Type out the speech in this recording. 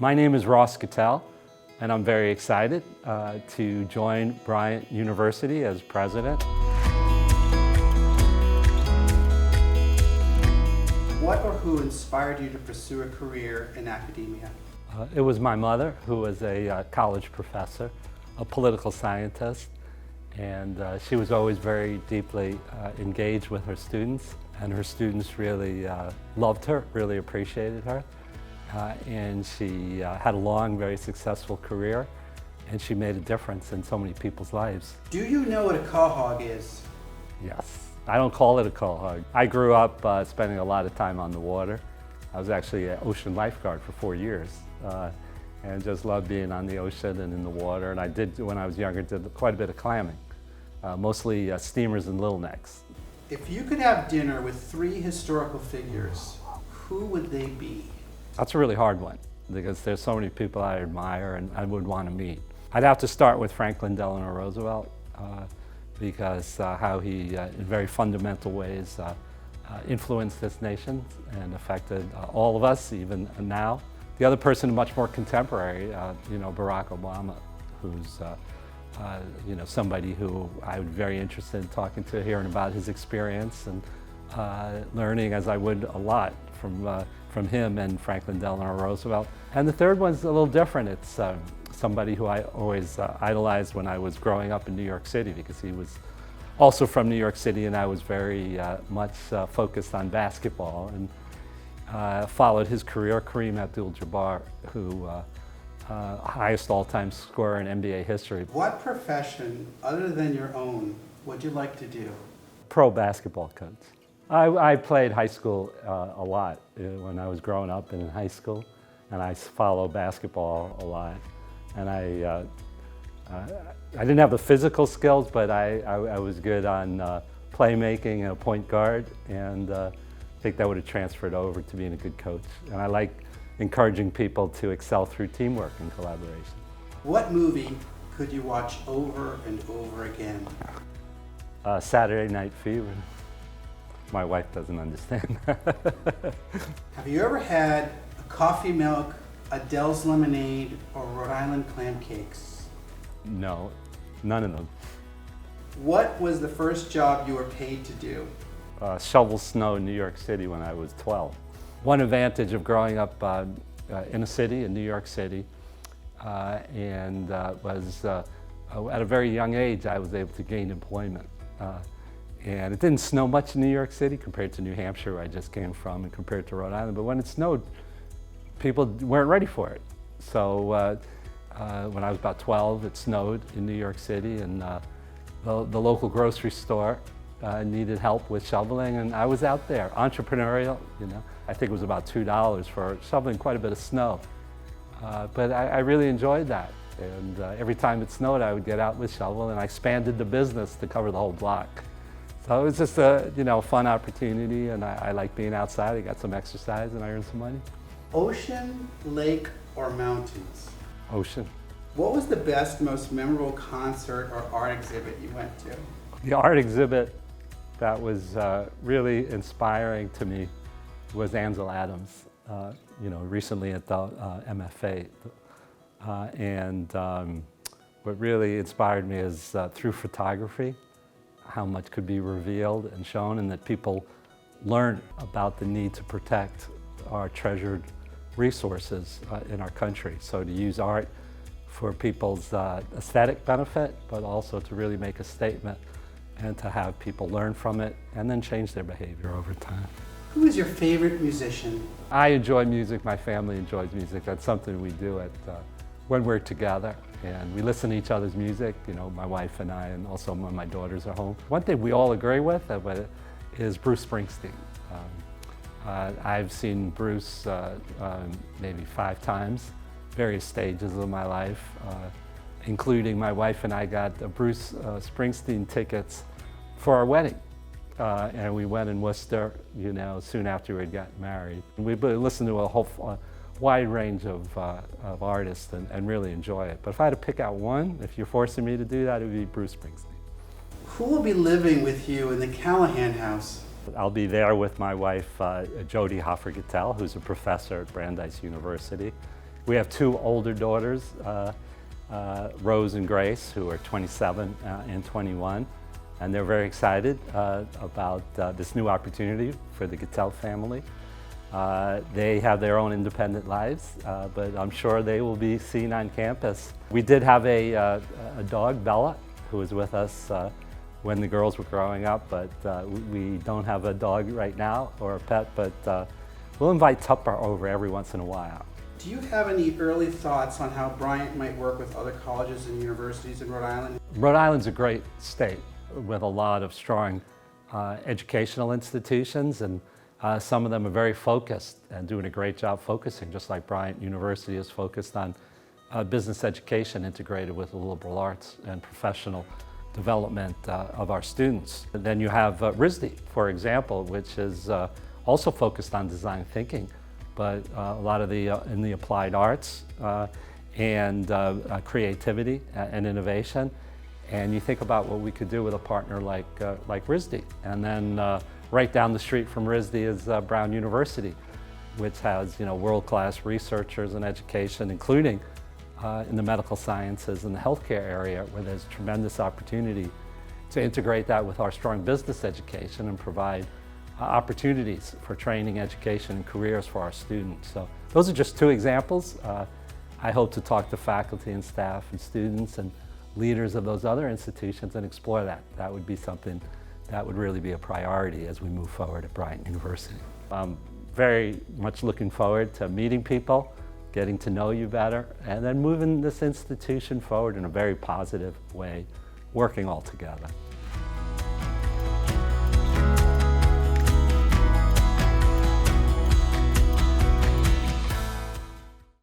My name is Ross Gittell, and I'm very excited to join Bryant University as president. What or who inspired you to pursue a career in academia? It was my mother, who was a college professor, a political scientist, and she was always very deeply engaged with her students, and her students really loved her, really appreciated her. And she had a long, very successful career, and she made a difference in so many people's lives. Do you know what a quahog is? Yes. I don't call it a quahog. I grew up spending a lot of time on the water. I was actually an ocean lifeguard for 4 years, and just loved being on the ocean and in the water. And I did, when I was younger, did quite a bit of clamming, mostly steamers and little necks. If you could have dinner with 3 historical figures, who would they be? That's a really hard one, because there's so many people I admire and I would want to meet. I'd have to start with Franklin Delano Roosevelt, because how he, in very fundamental ways, influenced this nation and affected all of us, even now. The other person, much more contemporary, Barack Obama, who's somebody who I would be very interested in talking to, hearing about his experience and learning, as I would a lot, from him and Franklin Delano Roosevelt. And the third one's a little different. It's somebody who I always idolized when I was growing up in New York City, because he was also from New York City, and I was very much focused on basketball, and followed his career. Kareem Abdul-Jabbar, who highest all-time scorer in NBA history. What profession, other than your own, would you like to do? Pro basketball coach. I played high school a lot when I was growing up and in high school, and I follow basketball a lot. And I didn't have the physical skills, but I was good on playmaking and a point guard, and I think that would have transferred over to being a good coach. And I like encouraging people to excel through teamwork and collaboration. What movie could you watch over and over again? Saturday Night Fever. My wife doesn't understand. Have you ever had a coffee milk, Adele's lemonade, or Rhode Island clam cakes? No, none of them. What was the first job you were paid to do? Shovel snow in New York City when I was 12. One advantage of growing up in a city, in New York City, was at a very young age I was able to gain employment. And it didn't snow much in New York City compared to New Hampshire, where I just came from, and compared to Rhode Island. But when it snowed, people weren't ready for it. So when I was about 12, it snowed in New York City, and the local grocery store needed help with shoveling, and I was out there, entrepreneurial. I think it was about $2 for shoveling quite a bit of snow. But I really enjoyed that. And every time it snowed, I would get out with shovel, and I expanded the business to cover the whole block. So it was just a fun opportunity, and I like being outside. I got some exercise, and I earned some money. Ocean, lake, or mountains? Ocean. What was the best, most memorable concert or art exhibit you went to? The art exhibit that was really inspiring to me was Ansel Adams, recently at the MFA. What really inspired me is through photography, how much could be revealed and shown, and that people learn about the need to protect our treasured resources in our country. So to use art for people's aesthetic benefit, but also to really make a statement and to have people learn from it and then change their behavior over time. Who is your favorite musician? I enjoy music. My family enjoys music. That's something we do when we're together, and we listen to each other's music, my wife and I, and also when my daughters are home. One thing we all agree with is Bruce Springsteen. I've seen Bruce maybe 5 times, various stages of my life, including my wife and I got Bruce Springsteen tickets for our wedding. And we went in Worcester, soon after we had gotten married. And we listened to a whole wide range of artists and really enjoy it. But if I had to pick out one, if you're forcing me to do that, it would be Bruce Springsteen. Who will be living with you in the Callahan House? I'll be there with my wife, Jody Hoffer-Gittell, who's a professor at Brandeis University, We have two older daughters, Rose and Grace, who are 27 and 21, and they're very excited about this new opportunity for the Gittell family. They have their own independent lives, but I'm sure they will be seen on campus. We did have a dog, Bella, who was with us when the girls were growing up, but we don't have a dog right now or a pet, but we'll invite Tupper over every once in a while. Do you have any early thoughts on how Bryant might work with other colleges and universities in Rhode Island? Rhode Island's a great state with a lot of strong educational institutions, and some of them are very focused and doing a great job focusing, just like Bryant University is focused on business education integrated with the liberal arts and professional development of our students. And then you have RISD, for example, which is also focused on design thinking, but a lot of in the applied arts and creativity and innovation. And you think about what we could do with a partner like RISD. And then right down the street from RISD is Brown University, which has world-class researchers in education, including in the medical sciences and the healthcare area, where there's tremendous opportunity to integrate that with our strong business education and provide opportunities for training, education, and careers for our students. So those are just two examples. I hope to talk to faculty and staff and students and leaders of those other institutions and explore that. That would be something that would really be a priority as we move forward at Bryant University. I'm very much looking forward to meeting people, getting to know you better, and then moving this institution forward in a very positive way, working all together.